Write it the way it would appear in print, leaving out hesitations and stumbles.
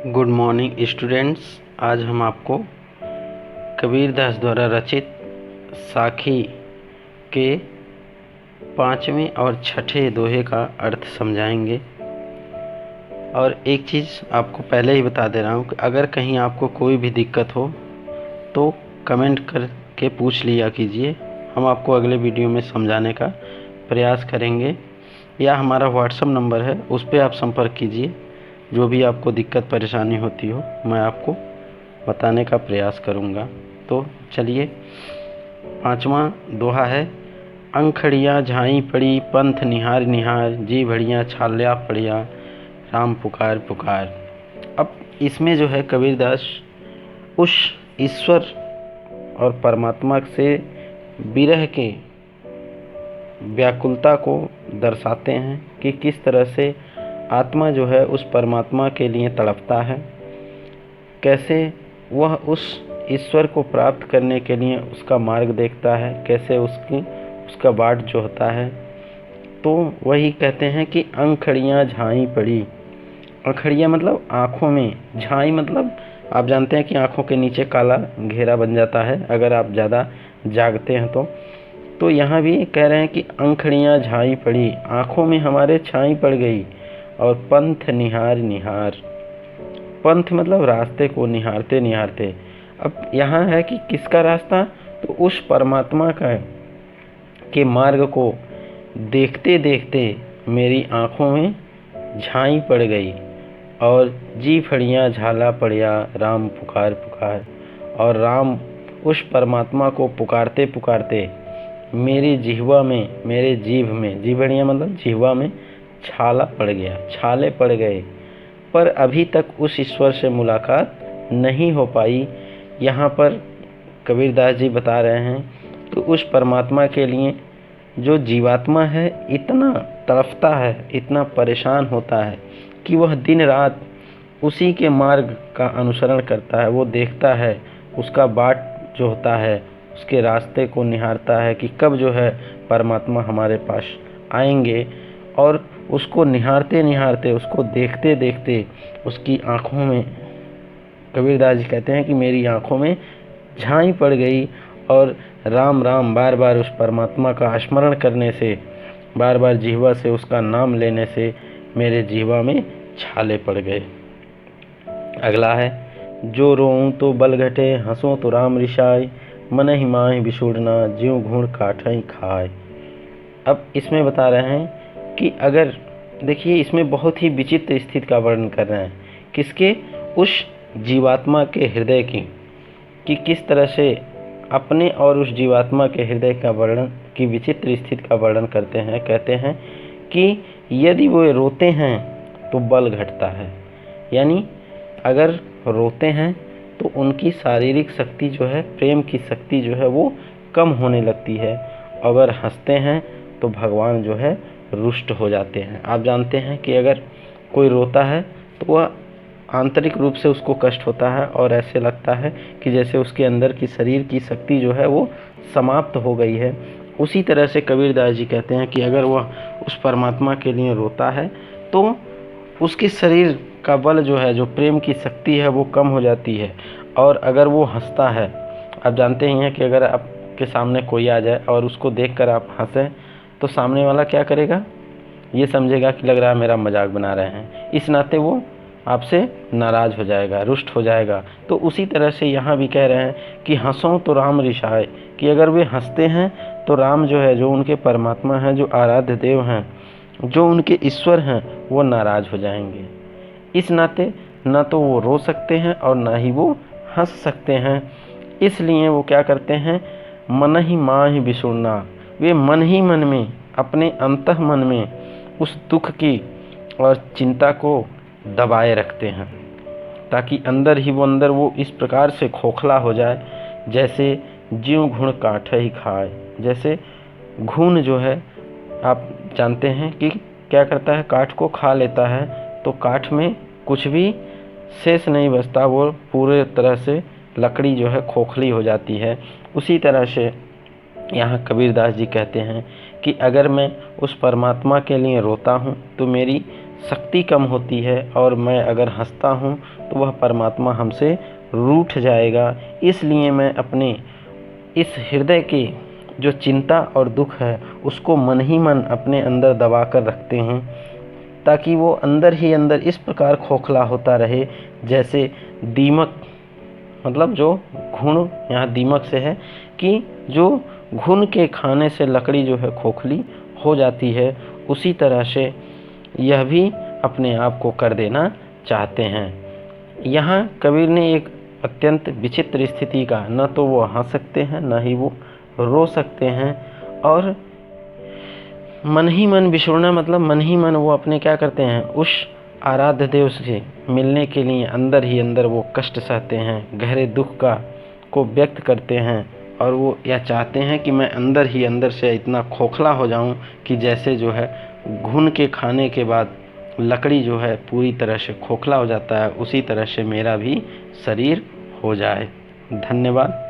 Good morning students. आज हम आपको कबीरदास द्वारा रचित साखी के 5वें और 6ठे दोहे का अर्थ समझाएंगे। और एक चीज़ आपको पहले ही बता दे रहा हूँ कि अगर कहीं आपको कोई भी दिक्कत हो तो कमेंट करके पूछ लिया कीजिए। हम आपको अगले वीडियो में समझाने का प्रयास करेंगे, या हमारा व्हाट्सएप नंबर है, उस पर आप संपर्क कीजिए। जो भी आपको दिक्कत परेशानी होती हो मैं आपको बताने का प्रयास करूँगा। तो चलिए, 5वां दोहा है, अंखड़ियाँ झाई पड़ी पंथ निहार निहार, जी भड़ियाँ छाल्या पड़िया राम पुकार पुकार। अब इसमें जो है कबीरदास उस ईश्वर और परमात्मा से विरह के व्याकुलता को दर्शाते हैं कि किस तरह से आत्मा जो है उस परमात्मा के लिए तड़पता है, कैसे वह उस ईश्वर को प्राप्त करने के लिए उसका मार्ग देखता है, कैसे उसका बाट जो होता है। तो वही कहते हैं कि अंखड़ियाँ झाई पड़ी। अंखड़ियाँ मतलब आँखों में, झाई मतलब आप जानते हैं कि आँखों के नीचे काला घेरा बन जाता है अगर आप ज़्यादा जागते हैं तो यहाँ भी कह रहे हैं कि अंखड़ियाँ झाई पड़ी, आँखों में हमारे छाई पड़ गई। और पंथ निहार निहार, पंथ मतलब रास्ते को निहारते निहारते। अब यहाँ है कि किसका रास्ता, तो उस परमात्मा का के मार्ग को देखते देखते मेरी आँखों में झाई पड़ गई, और जी फड़ियाँ झाला पड़िया राम पुकार पुकार। और राम उस परमात्मा को पुकारते पुकारते मेरी जिह्वा में, मेरे जीभ में, जीभड़ियाँ मतलब जिह्वा में छाला पड़ गया, छाले पड़ गए, पर अभी तक उस ईश्वर से मुलाकात नहीं हो पाई। यहाँ पर कबीरदास जी बता रहे हैं तो उस परमात्मा के लिए जो जीवात्मा है इतना तड़पता है, इतना परेशान होता है कि वह दिन रात उसी के मार्ग का अनुसरण करता है। वो देखता है, उसका बाट जो होता है उसके रास्ते को निहारता है कि कब जो है परमात्मा हमारे पास आएंगे। और उसको निहारते निहारते, उसको देखते देखते उसकी आँखों में, कबीरदास जी कहते हैं कि मेरी आँखों में झाई पड़ गई। और राम राम बार बार उस परमात्मा का स्मरण करने से, बार बार जिह्वा से उसका नाम लेने से मेरे जिह्वा में छाले पड़ गए। अगला है, जो रोऊं तो बल घटे हंसो तो राम रिसाय, मन ही माहि बिछुड़ना ज्यों घूण काठई खाए। अब इसमें बता रहे हैं कि अगर देखिए, इसमें बहुत ही विचित्र स्थिति का वर्णन कर रहे हैं। किसके, उस जीवात्मा के हृदय की, कि किस तरह से अपने और उस जीवात्मा के हृदय का वर्णन, की विचित्र स्थिति का वर्णन करते हैं। कहते हैं कि यदि वो रोते हैं तो बल घटता है, यानी अगर रोते हैं तो उनकी शारीरिक शक्ति जो है, प्रेम की शक्ति जो है वो कम होने लगती है। अगर हंसते हैं तो भगवान जो है रुष्ट हो जाते हैं। आप जानते हैं कि अगर कोई रोता है तो वह आंतरिक रूप से उसको कष्ट होता है और ऐसे लगता है कि जैसे उसके अंदर की शरीर की शक्ति जो है वो समाप्त हो गई है। उसी तरह से कबीरदास जी कहते हैं कि अगर वह उस परमात्मा के लिए रोता है तो उसके शरीर का बल जो है, जो प्रेम की शक्ति है वो कम हो जाती है। और अगर वो हंसता है, आप जानते ही हैं कि अगर आपके सामने कोई आ जाए और उसको देखकर आप हंसें तो सामने वाला क्या करेगा, ये समझेगा कि लग रहा है मेरा मजाक बना रहे हैं, इस नाते वो आपसे नाराज़ हो जाएगा, रुष्ट हो जाएगा। तो उसी तरह से यहाँ भी कह रहे हैं कि हंसो तो राम रिसाए, कि अगर वे हंसते हैं तो राम जो है, जो उनके परमात्मा हैं, जो आराध्य देव हैं, जो उनके ईश्वर हैं, वो नाराज़ हो जाएंगे। इस नाते न तो वो रो सकते हैं और ना ही वो हंस सकते हैं। इसलिए वो क्या करते हैं, मन ही माहि बिछुड़ना, वे मन ही मन में, अपने अंतः मन में उस दुख की और चिंता को दबाए रखते हैं, ताकि अंदर ही वो इस प्रकार से खोखला हो जाए जैसे ज्यों घुण काठ ही खाए। जैसे घुन जो है, आप जानते हैं कि क्या करता है, काठ को खा लेता है, तो काठ में कुछ भी शेष नहीं बचता, वो पूरे तरह से लकड़ी जो है खोखली हो जाती है। उसी तरह से यहाँ कबीरदास जी कहते हैं कि अगर मैं उस परमात्मा के लिए रोता हूँ तो मेरी शक्ति कम होती है और मैं अगर हंसता हूँ तो वह परमात्मा हमसे रूठ जाएगा। इसलिए मैं अपने इस हृदय की जो चिंता और दुख है उसको मन ही मन अपने अंदर दबा कर रखते हैं, ताकि वो अंदर ही अंदर इस प्रकार खोखला होता रहे जैसे दीमक, मतलब जो घुन, यहाँ दीमक से है कि जो घुन के खाने से लकड़ी जो है खोखली हो जाती है, उसी तरह से यह भी अपने आप को कर देना चाहते हैं। यहाँ कबीर ने एक अत्यंत विचित्र स्थिति का, न तो वो हंस सकते हैं न ही वो रो सकते हैं, और मन ही मन बिछुड़ना मतलब मन ही मन वो अपने क्या करते हैं, उस आराध्य देव से मिलने के लिए अंदर ही अंदर वो कष्ट सहते हैं, गहरे दुख को व्यक्त करते हैं, और वो यह चाहते हैं कि मैं अंदर ही अंदर से इतना खोखला हो जाऊं कि जैसे जो है घुन के खाने के बाद लकड़ी जो है पूरी तरह से खोखला हो जाता है, उसी तरह से मेरा भी शरीर हो जाए। धन्यवाद।